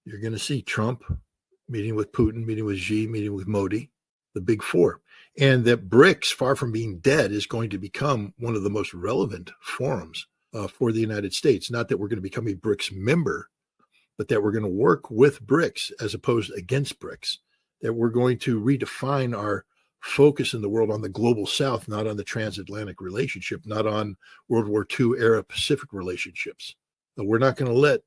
You're going to see Trump meeting with Putin, meeting with Xi, meeting with Modi, the big four. And that BRICS, far from being dead, is going to become one of the most relevant forums for the United States. Not that we're going to become a BRICS member, but that we're going to work with BRICS as opposed against BRICS, that we're going to redefine our focus in the world on the global south, not on the transatlantic relationship, not on World War II era Pacific relationships. We're not going to let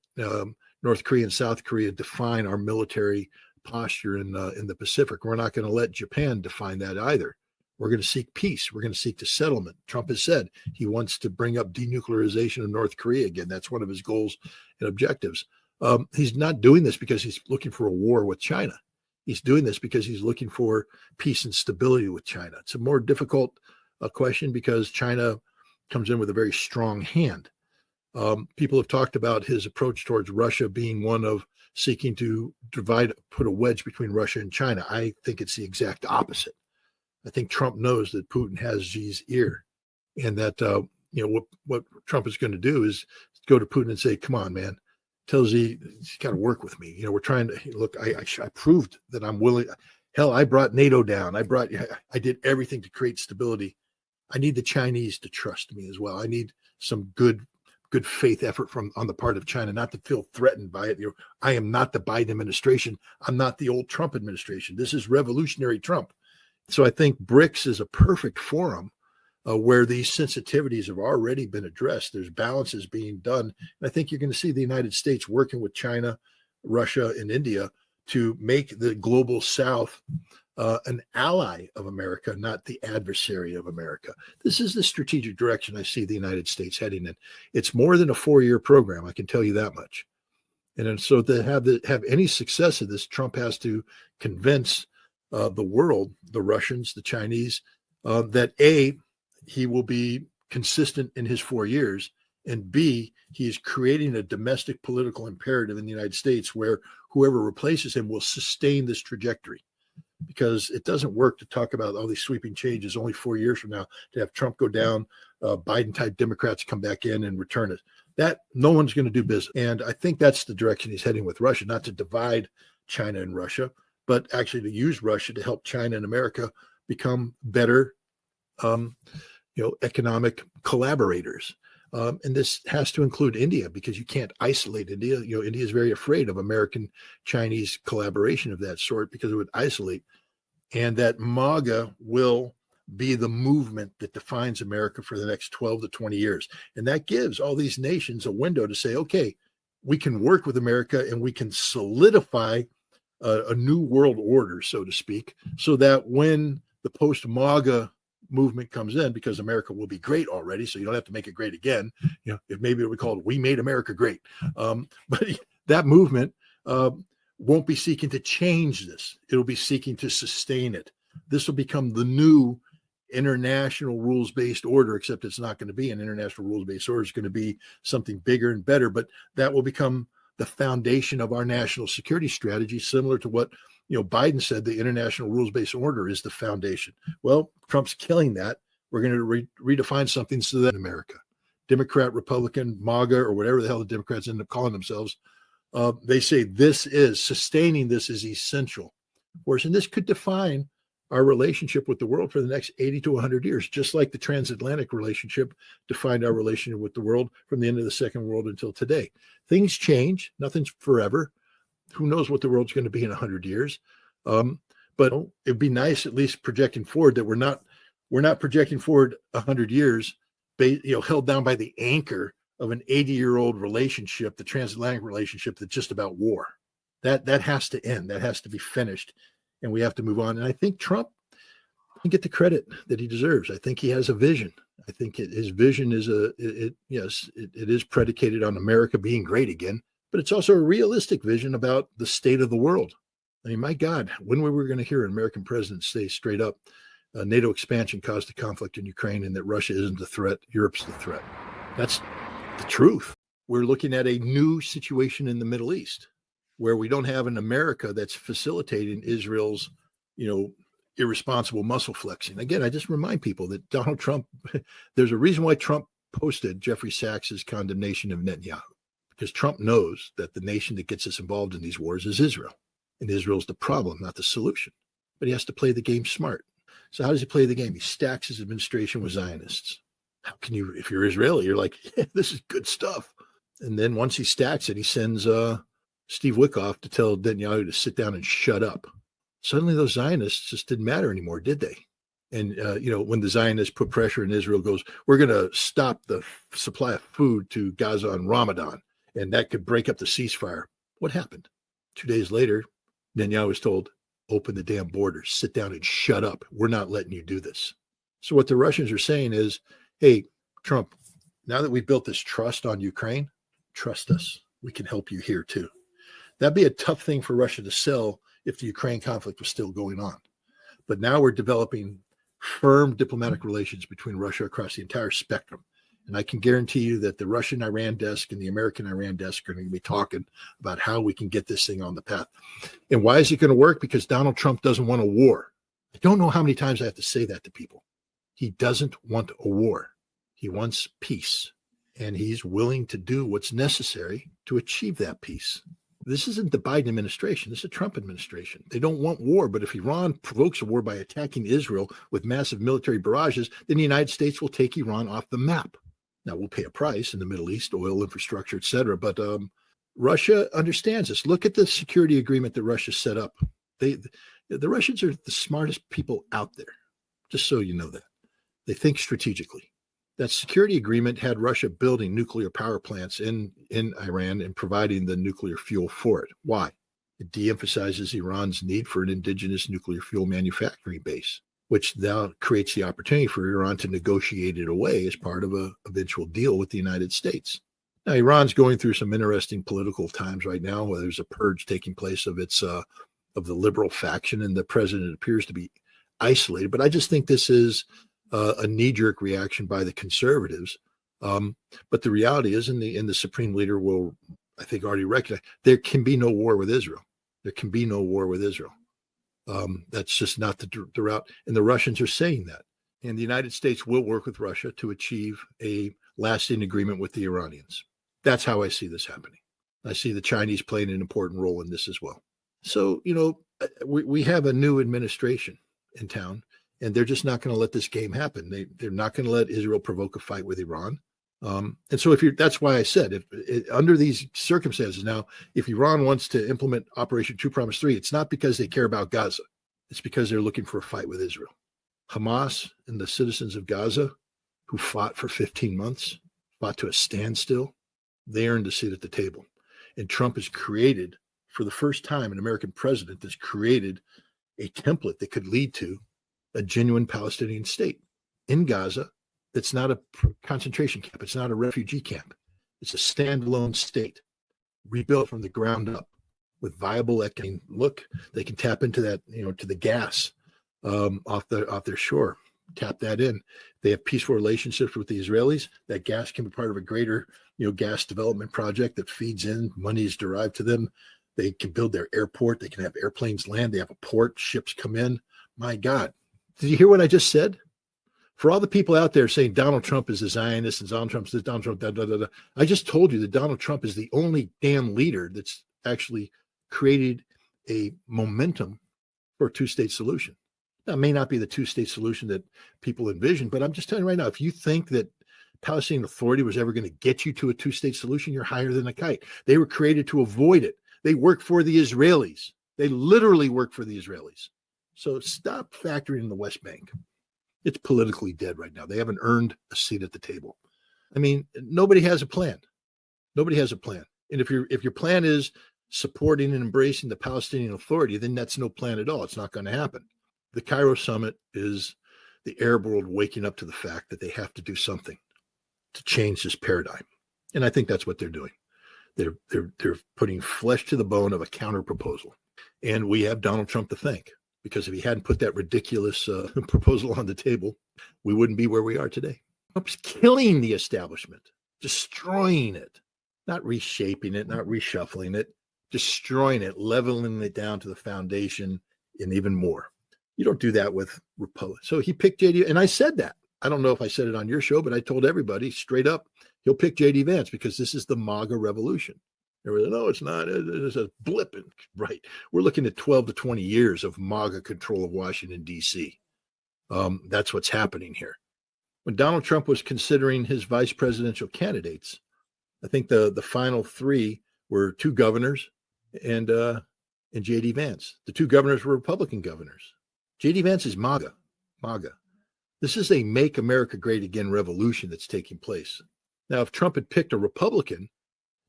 North Korea and South Korea define our military posture in the Pacific. We're not going to let Japan define that either. We're going to seek peace. We're going to seek the settlement. Trump has said he wants to bring up denuclearization of North Korea again. That's one of his goals and objectives. He's not doing this because he's looking for a war with China. He's doing this because he's looking for peace and stability with China. It's a more difficult question because China comes in with a very strong hand. People have talked about his approach towards Russia being one of seeking to put a wedge between Russia and China. I think it's the exact opposite. I think Trump knows that Putin has Xi's ear, and that what Trump is going to do is go to Putin and say, "Come on, man, tell Xi he's got to work with me. We're trying to look. I proved that I'm willing. Hell, I brought NATO down. I did everything to create stability. I need the Chinese to trust me as well. I need some good faith effort on the part of China, not to feel threatened by it. I am not the Biden administration. I'm not the old Trump administration. This is revolutionary Trump." So I think BRICS is a perfect forum where these sensitivities have already been addressed. There's balances being done. And I think you're going to see the United States working with China, Russia, and India to make the global South an ally of America, not the adversary of America. This is the strategic direction I see the United States heading in. It's more than a 4-year program, I can tell you that much. And so to have any success of this, Trump has to convince the world, the Russians, the Chinese, that A, he will be consistent in his 4 years, and B, he is creating a domestic political imperative in the United States where whoever replaces him will sustain this trajectory. Because it doesn't work to talk about all these sweeping changes only 4 years from now, to have Trump go down, Biden-type Democrats come back in and return it. That no one's going to do business. And I think that's the direction he's heading with Russia, not to divide China and Russia, but actually to use Russia to help China and America become better, economic collaborators. And this has to include India, because you can't isolate India. India is very afraid of American-Chinese collaboration of that sort because it would isolate. And that MAGA will be the movement that defines America for the next 12 to 20 years. And that gives all these nations a window to say, okay, we can work with America and we can solidify a new world order, so to speak, so that when the post-MAGA movement comes in, because America will be great already, so you don't have to make it great again. If maybe it would be called "We Made America Great," but that movement won't be seeking to change this. It'll be seeking to sustain it. This will become the new international rules-based order, except it's not going to be an international rules-based order. It's going to be something bigger and better, but that will become the foundation of our national security strategy, similar to what Biden said the international rules-based order is the foundation. Well, Trump's killing that. We're going to redefine something so that America, Democrat, Republican, MAGA, or whatever the hell the Democrats end up calling themselves, they say sustaining this is essential. Of course, and this could define our relationship with the world for the next 80 to 100 years, just like the transatlantic relationship defined our relationship with the world from the end of the Second World until today. Things change. Nothing's forever. Who knows what the world's going to be in 100 years? But it'd be nice, at least projecting forward, that we're not projecting forward 100 years, held down by the anchor of an 80-year-old relationship, the transatlantic relationship, that's just about war. That has to end. That has to be finished, and we have to move on. And I think Trump can get the credit that he deserves. I think he has a vision. I think his vision is it is predicated on America being great again. But it's also a realistic vision about the state of the world. I mean, my God, when were we going to hear an American president say straight up, NATO expansion caused the conflict in Ukraine and that Russia isn't the threat, Europe's the threat? That's the truth. We're looking at a new situation in the Middle East where we don't have an America that's facilitating Israel's, irresponsible muscle flexing. Again, I just remind people that Donald Trump, there's a reason why Trump posted Jeffrey Sachs's condemnation of Netanyahu. because Trump knows that the nation that gets us involved in these wars is Israel. And Israel's the problem, not the solution. But he has to play the game smart. So how does he play the game? He stacks his administration with Zionists. How can you, if you're Israeli, you're like, yeah, this is good stuff. And then once he stacks it, he sends Steve Witkoff to tell Netanyahu to sit down and shut up. Suddenly those Zionists just didn't matter anymore, did they? And, when the Zionists put pressure and Israel goes, we're going to stop the supply of food to Gaza on Ramadan, and that could break up the ceasefire. What happened? 2 days later, Netanyahu was told, open the damn borders, sit down and shut up. We're not letting you do this. So what the Russians are saying is, hey, Trump, now that we've built this trust on Ukraine, trust us. We can help you here too. That'd be a tough thing for Russia to sell if the Ukraine conflict was still going on. But now we're developing firm diplomatic relations between Russia across the entire spectrum. And I can guarantee you that the Russian Iran desk and the American Iran desk are going to be talking about how we can get this thing on the path. And why is it going to work? Because Donald Trump doesn't want a war. I don't know how many times I have to say that to people. He doesn't want a war. He wants peace. And he's willing to do what's necessary to achieve that peace. This isn't the Biden administration. This is a Trump administration. They don't want war. But if Iran provokes a war by attacking Israel with massive military barrages, then the United States will take Iran off the map. Now, we'll pay a price in the Middle East, oil infrastructure, et cetera. But Russia understands this. Look at the security agreement that Russia set up. The Russians are the smartest people out there, just so you know that. They think strategically. That security agreement had Russia building nuclear power plants in Iran and providing the nuclear fuel for it. Why? It de-emphasizes Iran's need for an indigenous nuclear fuel manufacturing base, which now creates the opportunity for Iran to negotiate it away as part of an eventual deal with the United States. Now, Iran's going through some interesting political times right now, where there's a purge taking place of the liberal faction, and the president appears to be isolated. But I just think this is a knee-jerk reaction by the conservatives. But the reality is, and the Supreme Leader will, I think, already recognize, there can be no war with Israel. There can be no war with Israel. That's just not the route. And the Russians are saying that. And the United States will work with Russia to achieve a lasting agreement with the Iranians. That's how I see this happening. I see the Chinese playing an important role in this as well. So, we have a new administration in town, and they're just not going to let this game happen. They're not going to let Israel provoke a fight with Iran. And so that's why I said, under these circumstances now, if Iran wants to implement Operation True Promise 3, it's not because they care about Gaza. It's because they're looking for a fight with Israel. Hamas and the citizens of Gaza who fought for 15 months, fought to a standstill, they earned a seat at the table. And Trump has created, for the first time, an American president that's created a template that could lead to a genuine Palestinian state in Gaza. It's not a concentration camp. It's not a refugee camp. It's a standalone state rebuilt from the ground up with viable economy. Look, they can tap into that, to the gas off their shore, tap that in. They have peaceful relationships with the Israelis. That gas can be part of a greater, gas development project that feeds in. Money is derived to them. They can build their airport. They can have airplanes land. They have a port. Ships come in. My God. Did you hear what I just said? For all the people out there saying Donald Trump is a Zionist and Donald Trump is Donald Trump, I just told you that Donald Trump is the only damn leader that's actually created a momentum for a two-state solution. Now, it may not be the two-state solution that people envision, but I'm just telling you right now, if you think that Palestinian Authority was ever going to get you to a two-state solution, you're higher than a kite. They were created to avoid it. They work for the Israelis. They literally work for the Israelis. So stop factoring in the West Bank. It's politically dead right now. They haven't earned a seat at the table. I mean, nobody has a plan. Nobody has a plan. And if your plan is supporting and embracing the Palestinian Authority, then that's no plan at all. It's not going to happen. The Cairo summit is the Arab world waking up to the fact that they have to do something to change this paradigm. And I think that's what they're doing. They're putting flesh to the bone of a counter proposal. And we have Donald Trump to thank, because if he hadn't put that ridiculous proposal on the table, we wouldn't be where we are today. Trump's killing the establishment, destroying it, not reshaping it, not reshuffling it, destroying it, leveling it down to the foundation and even more. You don't do that with Republicans. So he picked JD, and I said that. I don't know if I said it on your show, but I told everybody straight up, he'll pick J.D. Vance because this is the MAGA revolution. No, it's not. It's a blip. Right. We're looking at 12 to 20 years of MAGA control of Washington, D.C. That's what's happening here. When Donald Trump was considering his vice presidential candidates, I think the final three were two governors and J.D. Vance. The two governors were Republican governors. J.D. Vance is MAGA. This is a Make America Great Again revolution that's taking place. Now, if Trump had picked a Republican,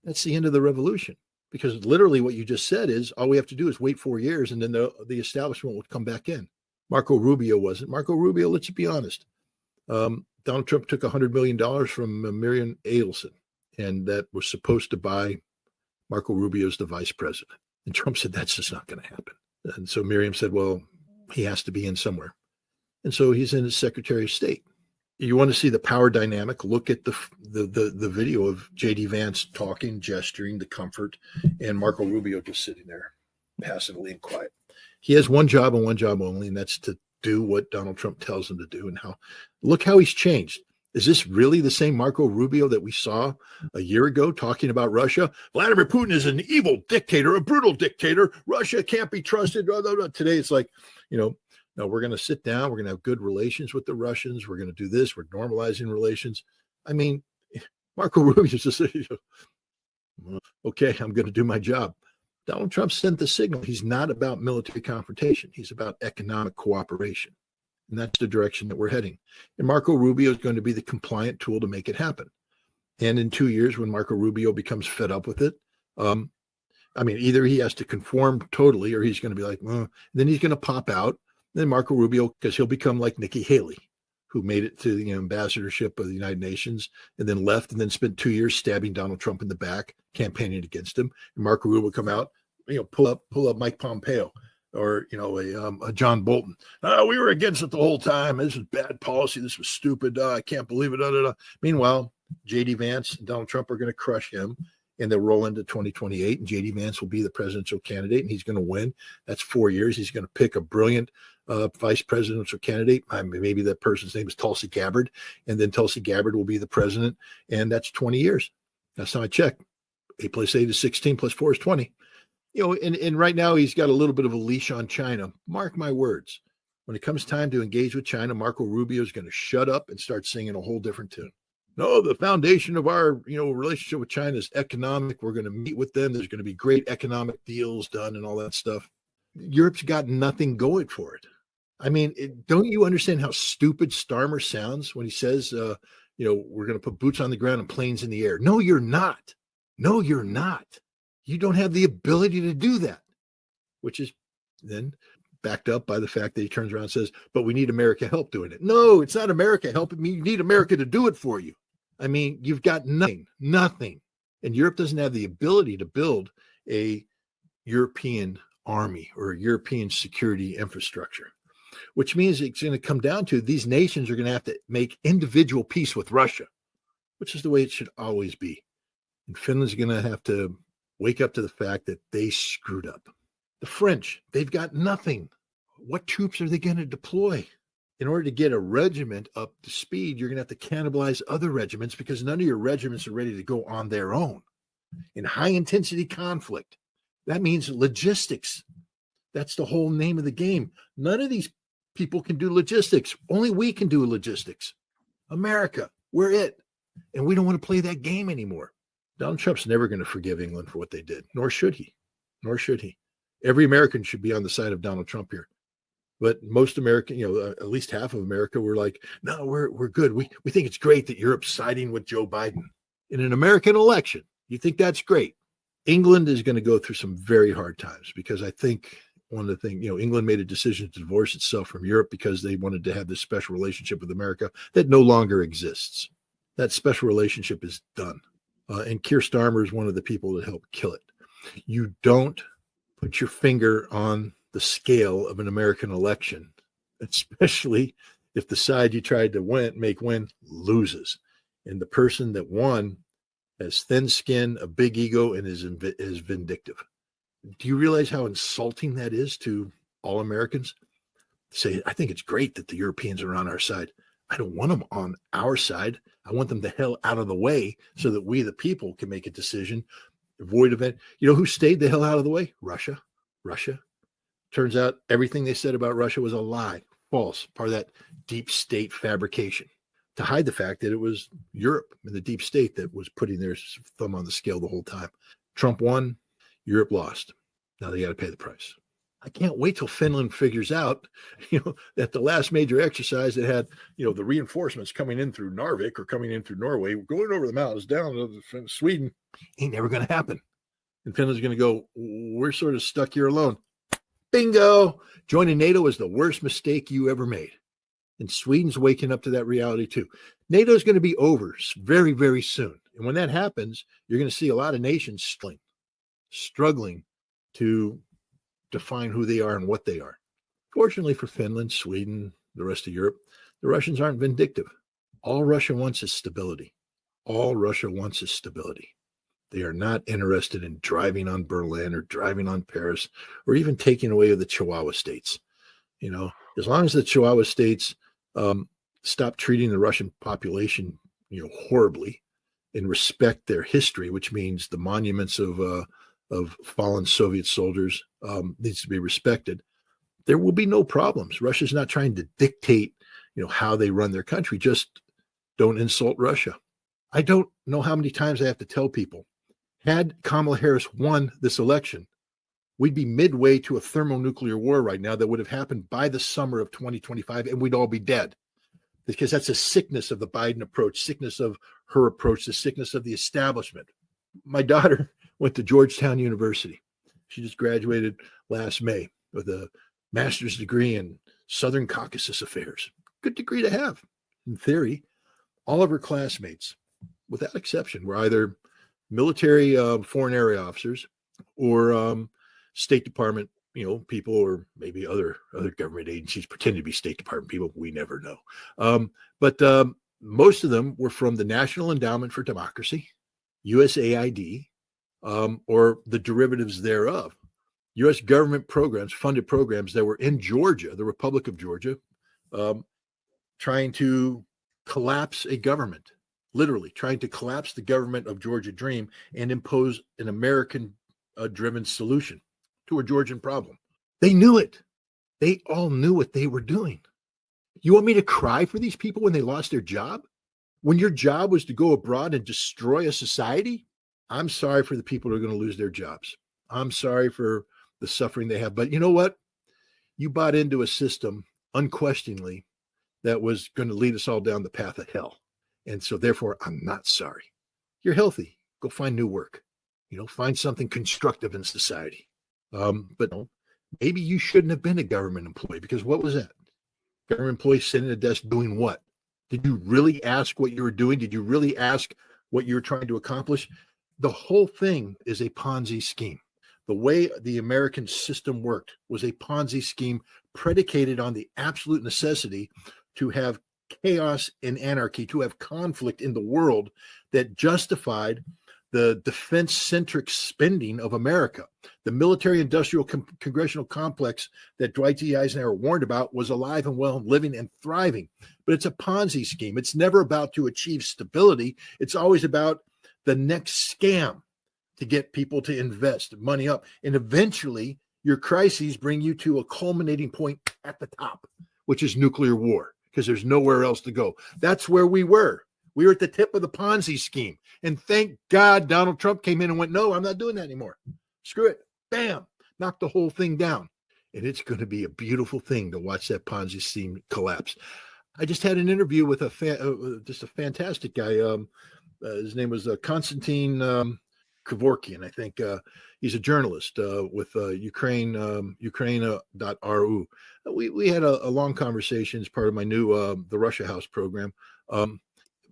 that's the end of the revolution, because literally what you just said is all we have to do is wait 4 years and then the establishment would come back in. Marco Rubio wasn't. Marco Rubio, let's be honest. Donald Trump took $100 million from Miriam Adelson, and that was supposed to buy Marco Rubio as the vice president. And Trump said, that's just not going to happen. And so Miriam said, well, he has to be in somewhere. And so he's in as Secretary of State. You want to see the power dynamic, look at the video of J.D. Vance talking, gesturing, the comfort, and Marco Rubio just sitting there passively and quiet. He has one job and one job only, and that's to do what Donald Trump tells him to do. And look how he's changed. Is this really the same Marco Rubio that we saw a year ago talking about Russia? Vladimir Putin is an evil dictator, a brutal dictator. Russia can't be trusted. Today it's like, no, we're going to sit down. We're going to have good relations with the Russians. We're going to do this. We're normalizing relations. I mean, Marco Rubio just said, okay, I'm going to do my job. Donald Trump sent the signal. He's not about military confrontation. He's about economic cooperation. And that's the direction that we're heading. And Marco Rubio is going to be the compliant tool to make it happen. And in 2 years, when Marco Rubio becomes fed up with it, either he has to conform totally or he's going to be like, then he's going to pop out. Then Marco Rubio, because he'll become like Nikki Haley, who made it to the ambassadorship of the United Nations and then left and then spent 2 years stabbing Donald Trump in the back, campaigning against him. And Marco Rubio will come out, pull up Mike Pompeo or, a John Bolton. We were against it the whole time. This was bad policy. This was stupid. I can't believe it. Meanwhile, J.D. Vance and Donald Trump are going to crush him. And they'll roll into 2028, and J.D. Vance will be the presidential candidate, and he's going to win. That's 4 years. He's going to pick a brilliant vice presidential candidate. Maybe that person's name is Tulsi Gabbard, and then Tulsi Gabbard will be the president, and that's 20 years. That's how I check. 8 plus 8 is 16, plus 4 is 20. And right now he's got a little bit of a leash on China. Mark my words. When it comes time to engage with China, Marco Rubio is going to shut up and start singing a whole different tune. No, the foundation of our, relationship with China is economic. We're going to meet with them. There's going to be great economic deals done and all that stuff. Europe's got nothing going for it. Don't you understand how stupid Starmer sounds when he says, we're going to put boots on the ground and planes in the air? No, you're not. No, you're not. You don't have the ability to do that, which is then backed up by the fact that he turns around and says, but we need America help doing it. No, it's not America helping me. You need America to do it for you. You've got nothing. And Europe doesn't have the ability to build a European army or a European security infrastructure, which means it's going to come down to these nations are going to have to make individual peace with Russia, which is the way it should always be. And Finland's going to have to wake up to the fact that they screwed up. The French, they've got nothing. What troops are they going to deploy? In order to get a regiment up to speed, you're going to have to cannibalize other regiments because none of your regiments are ready to go on their own. In high intensity conflict, that means logistics. That's the whole name of the game. None of these people can do logistics. Only we can do logistics. America, we're it. And we don't want to play that game anymore. Donald Trump's never going to forgive England for what they did, nor should he. Every American should be on the side of Donald Trump here. But most American, at least half of America were like, no, we're good. We think it's great that Europe's siding with Joe Biden in an American election. You think that's great? England is going to go through some very hard times because I think one of the things, England made a decision to divorce itself from Europe because they wanted to have this special relationship with America that no longer exists. That special relationship is done. And Keir Starmer is one of the people that helped kill it. You don't put your finger on the scale of an American election, especially if the side you tried to make win loses. And the person that won has thin skin, a big ego, and is vindictive. Do you realize how insulting that is to all Americans? Say, I think it's great that the Europeans are on our side. I don't want them on our side. I want them the hell out of the way so that we, the people, can make a decision, avoid event. You know who stayed the hell out of the way? Russia. Russia. Turns out everything they said about Russia was a lie, false, part of that deep state fabrication to hide the fact that it was Europe and the deep state that was putting their thumb on the scale the whole time. Trump won, Europe lost. Now they got to pay the price. I can't wait till Finland figures out, that the last major exercise that had, the reinforcements coming in through Narvik or coming in through Norway, going over the mountains down to Sweden, ain't never going to happen. And Finland's going to go, we're sort of stuck here alone. Bingo! Joining NATO is the worst mistake you ever made. And Sweden's waking up to that reality too. NATO is going to be over very, very soon. And when that happens, you're going to see a lot of nations struggling to define who they are and what they are. Fortunately for Finland, Sweden, the rest of Europe, the Russians aren't vindictive. All Russia wants is stability. All Russia wants is stability. They are not interested in driving on Berlin or driving on Paris or even taking away the Chihuahua states. As long as the Chihuahua states stop treating the Russian population, horribly and respect their history, which means the monuments of fallen Soviet soldiers needs to be respected, there will be no problems. Russia's not trying to dictate, how they run their country. Just don't insult Russia. I don't know how many times I have to tell people, had Kamala Harris won this election, we'd be midway to a thermonuclear war right now that would have happened by the summer of 2025, and we'd all be dead. Because that's a sickness of the Biden approach, sickness of her approach, the sickness of the establishment. My daughter went to Georgetown University. She just graduated last May with a master's degree in Southern Caucasus affairs. Good degree to have, in theory. All of her classmates, without exception, were either military foreign area officers or State Department, people, or maybe other government agencies pretending to be State Department people. We never know. But most of them were from the National Endowment for Democracy, USAID, or the derivatives thereof. U.S. government programs, funded programs that were in Georgia, the Republic of Georgia, trying to collapse a government, literally trying to collapse the government of Georgia Dream and impose an American-driven solution to a Georgian problem. They knew it. They all knew what they were doing. You want me to cry for these people when they lost their job? When your job was to go abroad and destroy a society? I'm sorry for the people who are going to lose their jobs. I'm sorry for the suffering they have. But you know what? You bought into a system, unquestioningly, that was going to lead us all down the path of hell. And so therefore, I'm not sorry. You're healthy. Go find new work. Find something constructive in society. But no, maybe you shouldn't have been a government employee, because what was that? Government employee sitting at a desk doing what? Did you really ask what you were doing? Did you really ask what you were trying to accomplish? The whole thing is a Ponzi scheme. The way the American system worked was a Ponzi scheme predicated on the absolute necessity to have chaos and anarchy, to have conflict in the world that justified the defense-centric spending of America. The military-industrial congressional complex that Dwight D. Eisenhower warned about was alive and well, living and thriving. But it's a Ponzi scheme. It's never about to achieve stability. It's always about the next scam to get people to invest money up. And eventually, your crises bring you to a culminating point at the top, which is nuclear war, because there's nowhere else to go. That's where we were. We were at the tip of the Ponzi scheme. And thank God Donald Trump came in and went, no, I'm not doing that anymore. Screw it. Bam. Knocked the whole thing down. And it's going to be a beautiful thing to watch that Ponzi scheme collapse. I just had an interview with just a fantastic guy. His name was Konstantin Kevorkian. I think he's a journalist with Ukraine.ru. We had a long conversation as part of my new The Russia House program.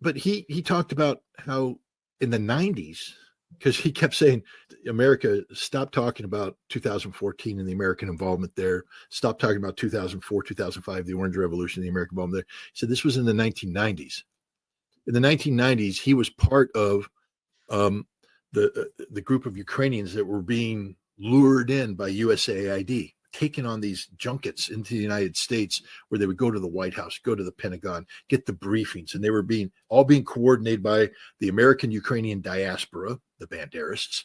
But he talked about how in the 90s, because he kept saying, America, stop talking about 2014 and the American involvement there. Stop talking about 2004, 2005, the Orange Revolution, the American involvement there. He said this was in the 1990s. In the 1990s, he was part of the group of Ukrainians that were being lured in by USAID taken on these junkets into the United States where they would go to the White House, go to the Pentagon, get the briefings, and they were being coordinated by the American Ukrainian diaspora, the Banderists,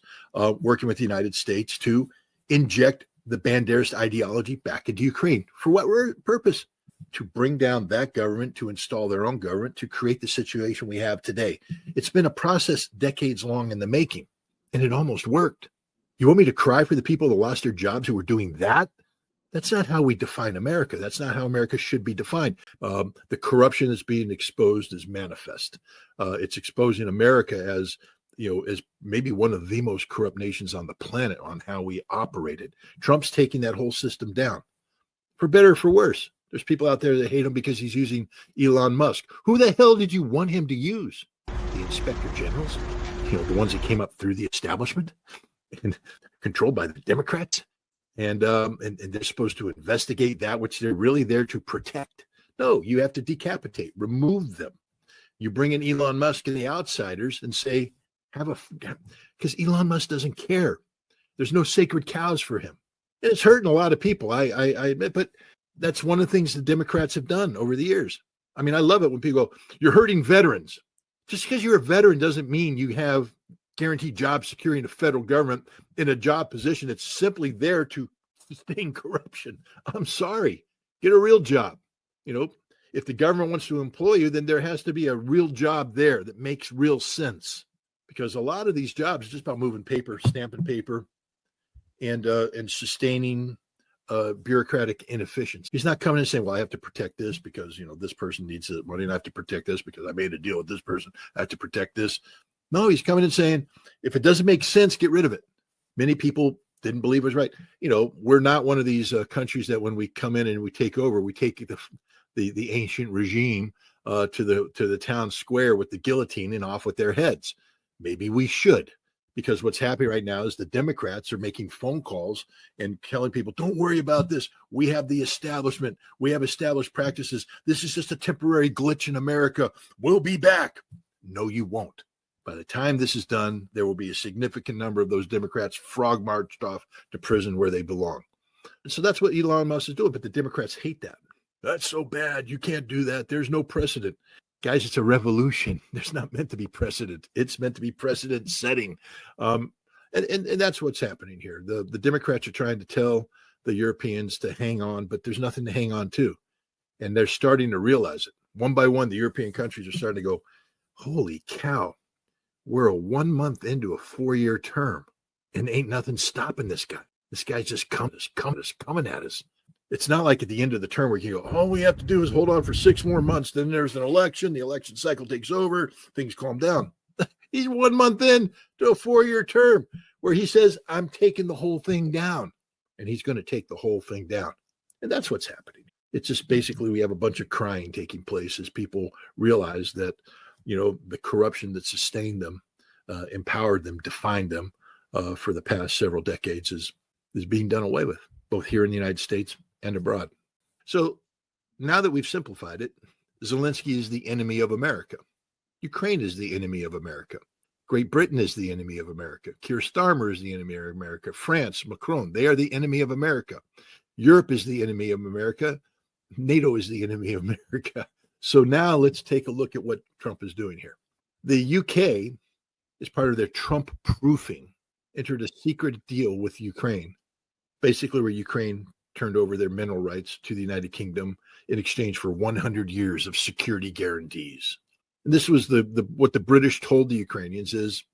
working with the United States to inject the Banderist ideology back into Ukraine. For what purpose? To bring down that government, to install their own government, to create the situation we have today. It's been a process decades long in the making, and it almost worked. You want me to cry for the people that lost their jobs who were doing that? That's not how we define America. That's not how America should be defined. The corruption that's being exposed is manifest. It's exposing America as, as maybe one of the most corrupt nations on the planet on how we operated. Trump's taking that whole system down, for better or for worse. There's people out there that hate him because he's using Elon Musk. Who the hell did you want him to use? The inspector generals? The ones that came up through the establishment and controlled by the Democrats? And they're supposed to investigate that which they're really there to protect. No, you have to decapitate, remove them. You bring in Elon Musk and the outsiders and say, because Elon Musk doesn't care. There's no sacred cows for him. And it's hurting a lot of people, I admit, but that's one of the things the Democrats have done over the years. I mean, I love it when people go, you're hurting veterans. Just because you're a veteran doesn't mean you have guaranteed job security in the federal government in a job position that's simply there to sustain corruption. I'm sorry. Get a real job. If the government wants to employ you, then there has to be a real job there that makes real sense. Because a lot of these jobs are just about moving paper, stamping paper, and sustaining bureaucratic inefficiency. He's not coming in and saying, well, I have to protect this because, this person needs the money, and I have to protect this because I made a deal with this person. I have to protect this. No, he's coming in saying, if it doesn't make sense, get rid of it. Many people didn't believe it was right. We're not one of these countries that when we come in and we take over, we take the ancient regime to the town square with the guillotine and off with their heads. Maybe we should. Because what's happening right now is the Democrats are making phone calls and telling people, don't worry about this. We have the establishment. We have established practices. This is just a temporary glitch in America. We'll be back. No, you won't. By the time this is done, there will be a significant number of those Democrats frog marched off to prison where they belong. And so that's what Elon Musk is doing. But the Democrats hate that. That's so bad. You can't do that. There's no precedent. Guys, it's a revolution. There's not meant to be precedent. It's meant to be precedent setting. And that's what's happening here. The Democrats are trying to tell the Europeans to hang on, but there's nothing to hang on to. And they're starting to realize it. One by one, the European countries are starting to go, holy cow, we're a 1 month into a 4-year term and ain't nothing stopping this guy. This guy's just coming at us. It's not like at the end of the term where you go, all we have to do is hold on for 6 more months. Then there's an election. The election cycle takes over. Things calm down. He's 1 month in to a 4-year term where he says, I'm taking the whole thing down. And he's going to take the whole thing down. And that's what's happening. It's just basically we have a bunch of crying taking place as people realize that, the corruption that sustained them, empowered them, defined them for the past several decades is being done away with, both here in the United States and abroad. So now that we've simplified it, Zelensky is the enemy of America. Ukraine is the enemy of America. Great Britain is the enemy of America. Keir Starmer is the enemy of America. France, Macron, they are the enemy of America. Europe is the enemy of America. NATO is the enemy of America. So now let's take a look at what Trump is doing here. The UK, as part of their Trump proofing, entered a secret deal with Ukraine, basically where Ukraine turned over their mineral rights to the United Kingdom in exchange for 100 years of security guarantees. And this was what the British told the Ukrainians is,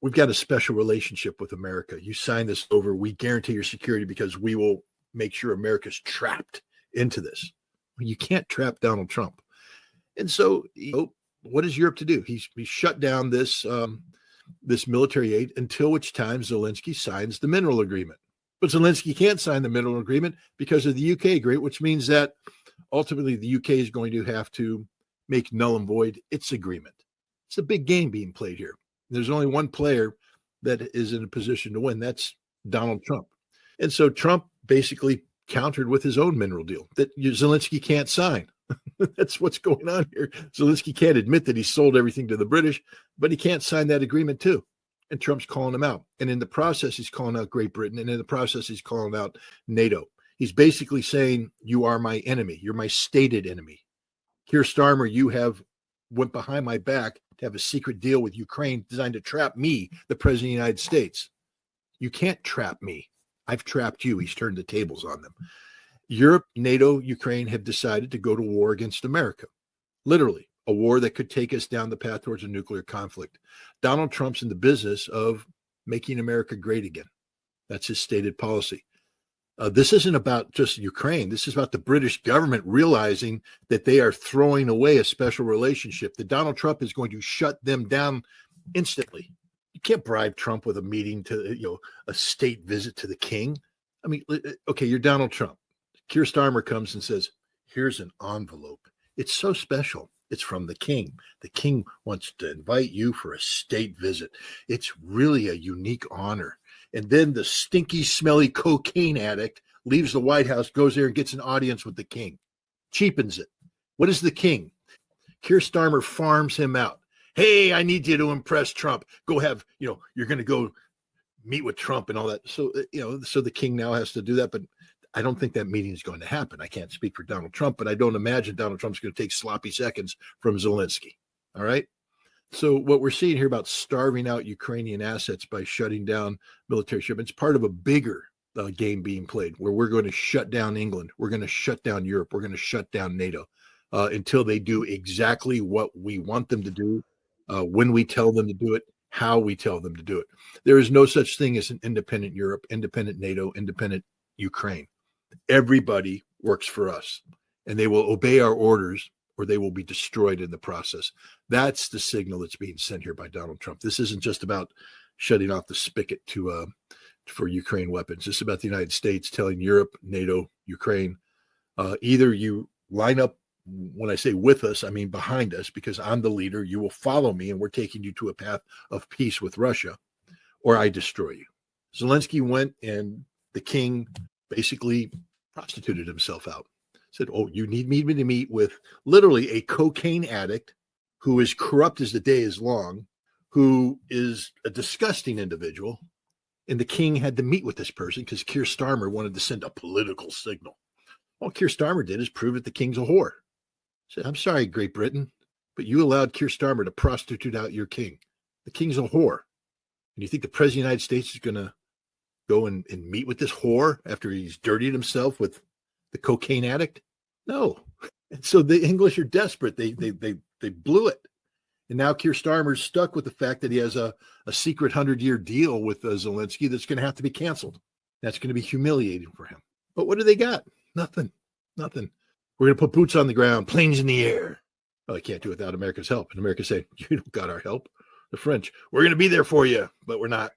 we've got a special relationship with America. You sign this over, we guarantee your security because we will make sure America's trapped into this. Well, you can't trap Donald Trump. And so, what is Europe to do? He shut down this military aid until which time Zelensky signs the mineral agreement. But Zelensky can't sign the mineral agreement because of the UK agreement, which means that ultimately the UK is going to have to make null and void its agreement. It's a big game being played here. There's only one player that is in a position to win. That's Donald Trump. And so Trump basically countered with his own mineral deal that Zelensky can't sign. That's what's going on here. Zelensky can't admit that he sold everything to the British, but he can't sign that agreement too. And Trump's calling him out. And in the process, he's calling out Great Britain. And in the process, he's calling out NATO. He's basically saying, you are my enemy. You're my stated enemy. Keir Starmer, you have went behind my back to have a secret deal with Ukraine designed to trap me, the president of the United States. You can't trap me. I've trapped you. He's turned the tables on them. Europe, NATO, Ukraine have decided to go to war against America. Literally, a war that could take us down the path towards a nuclear conflict. Donald Trump's in the business of making America great again. That's his stated policy. This isn't about just Ukraine. This is about the British government realizing that they are throwing away a special relationship, that Donald Trump is going to shut them down instantly. You can't bribe Trump with a meeting to, a state visit to the king. I mean, okay, you're Donald Trump. Keir Starmer comes and says, here's an envelope. It's so special. It's from the king. The king wants to invite you for a state visit. It's really a unique honor. And then the stinky, smelly cocaine addict leaves the White House, goes there and gets an audience with the king. Cheapens it. What is the king? Keir Starmer farms him out. Hey, I need you to impress Trump. Go have, you're going to go meet with Trump and all that. So, so the king now has to do that. But I don't think that meeting is going to happen. I can't speak for Donald Trump, but I don't imagine Donald Trump's going to take sloppy seconds from Zelensky. All right. So what we're seeing here about starving out Ukrainian assets by shutting down military shipments, part of a bigger game being played where we're going to shut down England. We're going to shut down Europe. We're going to shut down NATO until they do exactly what we want them to do, when we tell them to do it, how we tell them to do it. There is no such thing as an independent Europe, independent NATO, independent Ukraine. Everybody works for us, and they will obey our orders or they will be destroyed in the process. That's the signal that's being sent here by Donald Trump. This isn't just about shutting off the spigot for Ukraine weapons. This is about the United States telling Europe, NATO, Ukraine, either you line up, when I say with us, I mean behind us, because I'm the leader, you will follow me, and we're taking you to a path of peace with Russia, or I destroy you. Zelensky went, and the king basically prostituted himself out. Said, oh, you need me to meet with literally a cocaine addict who is corrupt as the day is long, who is a disgusting individual. And the king had to meet with this person because Keir Starmer wanted to send a political signal. All Keir Starmer did is prove that the king's a whore. Said, I'm sorry, Great Britain, but you allowed Keir Starmer to prostitute out your king. The king's a whore. And you think the president of the United States is going to go and meet with this whore after he's dirtied himself with the cocaine addict? No. And so the English are desperate. They blew it. And now Keir Starmer's stuck with the fact that he has a secret 100-year deal with Zelensky that's going to have to be canceled. That's going to be humiliating for him. But what do they got? Nothing. We're going to put boots on the ground, planes in the air. Well, they can't do it without America's help. And America say, you don't got our help. The French, we're going to be there for you, but we're not.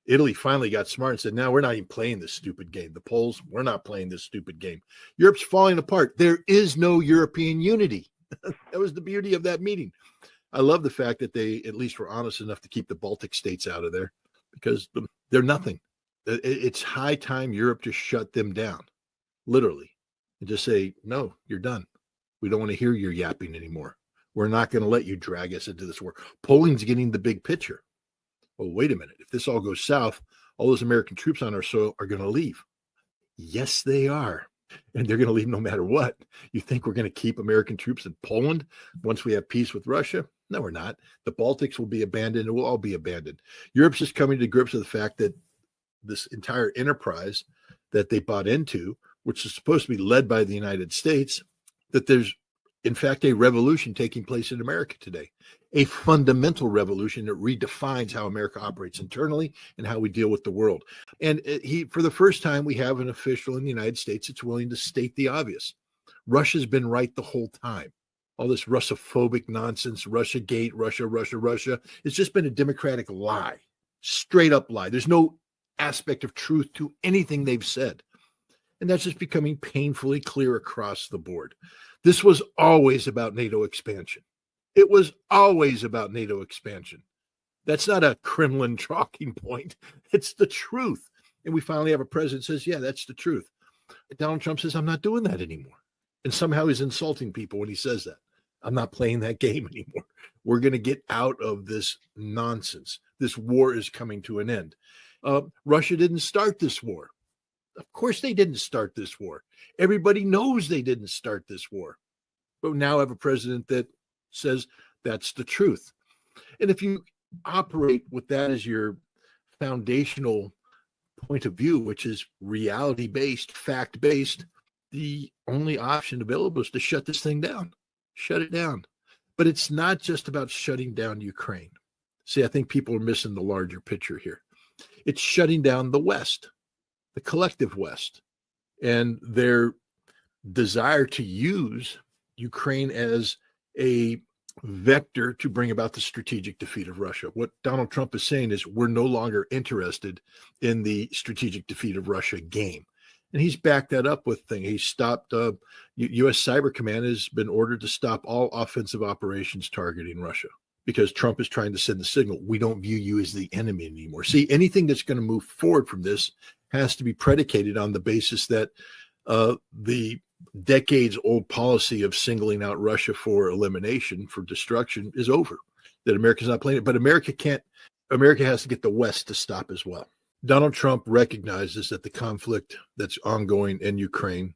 Italy finally got smart and said, no, we're not even playing this stupid game. The Poles, we're not playing this stupid game. Europe's falling apart. There is no European unity. That was the beauty of that meeting. I love the fact that they at least were honest enough to keep the Baltic states out of there because they're nothing. It's high time Europe just shut them down, literally, and just say, no, you're done. We don't want to hear your yapping anymore. We're not going to let you drag us into this war. Poland's getting the big picture. Well, wait a minute. If this all goes south, all those American troops on our soil are going to leave. Yes, they are. And they're going to leave no matter what. You think we're going to keep American troops in Poland once we have peace with Russia? No, we're not. The Baltics will be abandoned. It will all be abandoned. Europe's just coming to grips with the fact that this entire enterprise that they bought into, which is supposed to be led by the United States, that there's, in fact, a revolution taking place in America today. A fundamental revolution that redefines how America operates internally and how we deal with the world. And for the first time, we have an official in the United States that's willing to state the obvious. Russia's been right the whole time. All this Russophobic nonsense, Russiagate, Russia. It's just been a democratic lie, straight up lie. There's no aspect of truth to anything they've said. And that's just becoming painfully clear across the board. This was always about NATO expansion. It was always about NATO expansion. That's not a Kremlin talking point. It's the truth. And we finally have a president who says, yeah, that's the truth. And Donald Trump says, I'm not doing that anymore. And somehow he's insulting people when he says that. I'm not playing that game anymore. We're going to get out of this nonsense. this war is coming to an end. Russia didn't start this war. Of course they didn't start this war. Everybody knows they didn't start this war. But we now have a president that says that's the truth. And if you operate with that as your foundational point of view, which is reality-based, fact-based, the only option available is to shut this thing down, shut it down. But it's not just about shutting down Ukraine. See, I think people are missing the larger picture here. It's shutting down the West, the collective West, and their desire to use Ukraine as a vector to bring about the strategic defeat of Russia. What Donald Trump is saying is we're no longer interested in the strategic defeat of Russia game. And he's backed that up with things. He stopped, U.S. Cyber Command has been ordered to stop all offensive operations targeting Russia because Trump is trying to send the signal, we don't view you as the enemy anymore. See, anything that's going to move forward from this has to be predicated on the basis that the decades-old policy of singling out Russia for elimination, for destruction, is over, that America's not playing it. But America has to get the West to stop as well. Donald Trump recognizes that the conflict that's ongoing in Ukraine,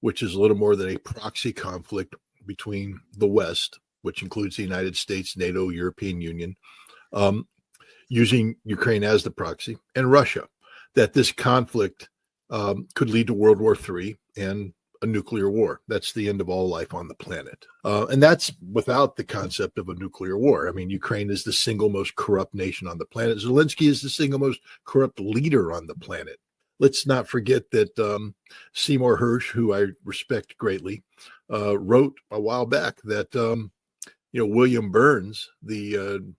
which is a little more than a proxy conflict between the West, which includes the United States, NATO, European Union, using Ukraine as the proxy, and Russia, that this conflict could lead to World War III and a nuclear war. That's the end of all life on the planet. And that's without the concept of a nuclear war. I mean, Ukraine is the single most corrupt nation on the planet. Zelensky is the single most corrupt leader on the planet. Let's not forget that Seymour Hersh, who I respect greatly, wrote a while back that, William Burns, the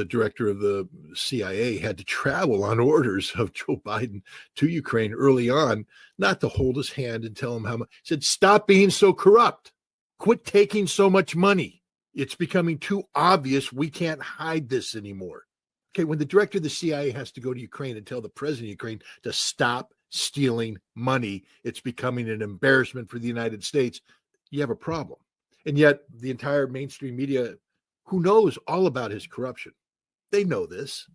director of the CIA, had to travel on orders of Joe Biden to Ukraine early on, not to hold his hand and tell him how much. He said, stop being so corrupt. Quit taking so much money. It's becoming too obvious. We can't hide this anymore. Okay, when the director of the CIA has to go to Ukraine and tell the president of Ukraine to stop stealing money, it's becoming an embarrassment for the United States. You have a problem. And yet the entire mainstream media, who knows all about his corruption, they know this.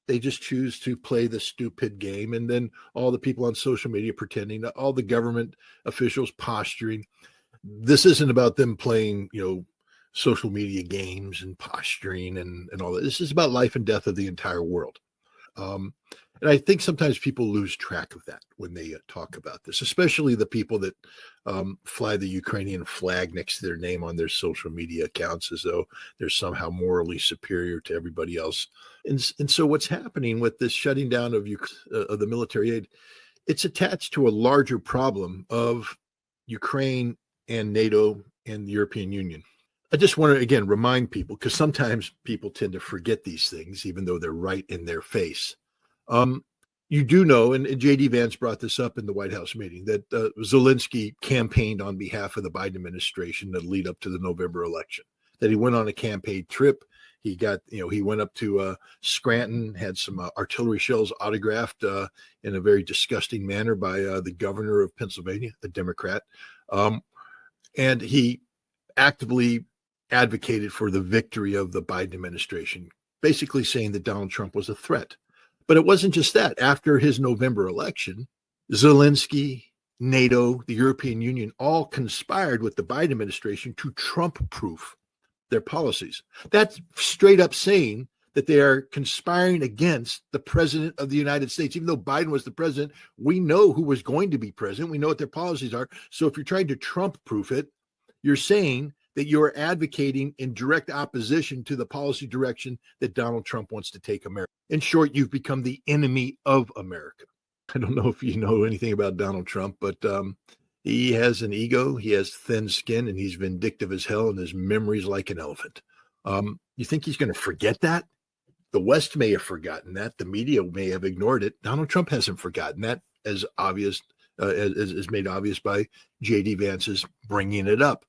They just choose to play the stupid game. And then all the people on social media pretending, all the government officials posturing. This isn't about them playing, social media games and posturing and all that. This is about life and death of the entire world. And I think sometimes people lose track of that when they talk about this, especially the people that fly the Ukrainian flag next to their name on their social media accounts as though they're somehow morally superior to everybody else. And so what's happening with this shutting down of the military aid, it's attached to a larger problem of Ukraine and NATO and the European Union. I just want to, again, remind people, because sometimes people tend to forget these things, even though they're right in their face. You do know, and J.D. Vance brought this up in the White House meeting, that Zelensky campaigned on behalf of the Biden administration that lead up to the November election, that he went on a campaign trip. He got, he went up to Scranton, had some artillery shells autographed in a very disgusting manner by the governor of Pennsylvania, a Democrat. And he actively advocated for the victory of the Biden administration, basically saying that Donald Trump was a threat. But it wasn't just that. After his November election, Zelensky, NATO, the European Union all conspired with the Biden administration to Trump-proof their policies. That's straight up saying that they are conspiring against the president of the United States. Even though Biden was the president, we know who was going to be president. We know what their policies are. So if you're trying to Trump-proof it, you're saying that you're advocating in direct opposition to the policy direction that Donald Trump wants to take America. In short, you've become the enemy of America. I don't know if you know anything about Donald Trump, but he has an ego, he has thin skin, and he's vindictive as hell, and his memory's like an elephant. You think he's going to forget that? The West may have forgotten that. The media may have ignored it. Donald Trump hasn't forgotten that, as obvious as made obvious by J.D. Vance's bringing it up.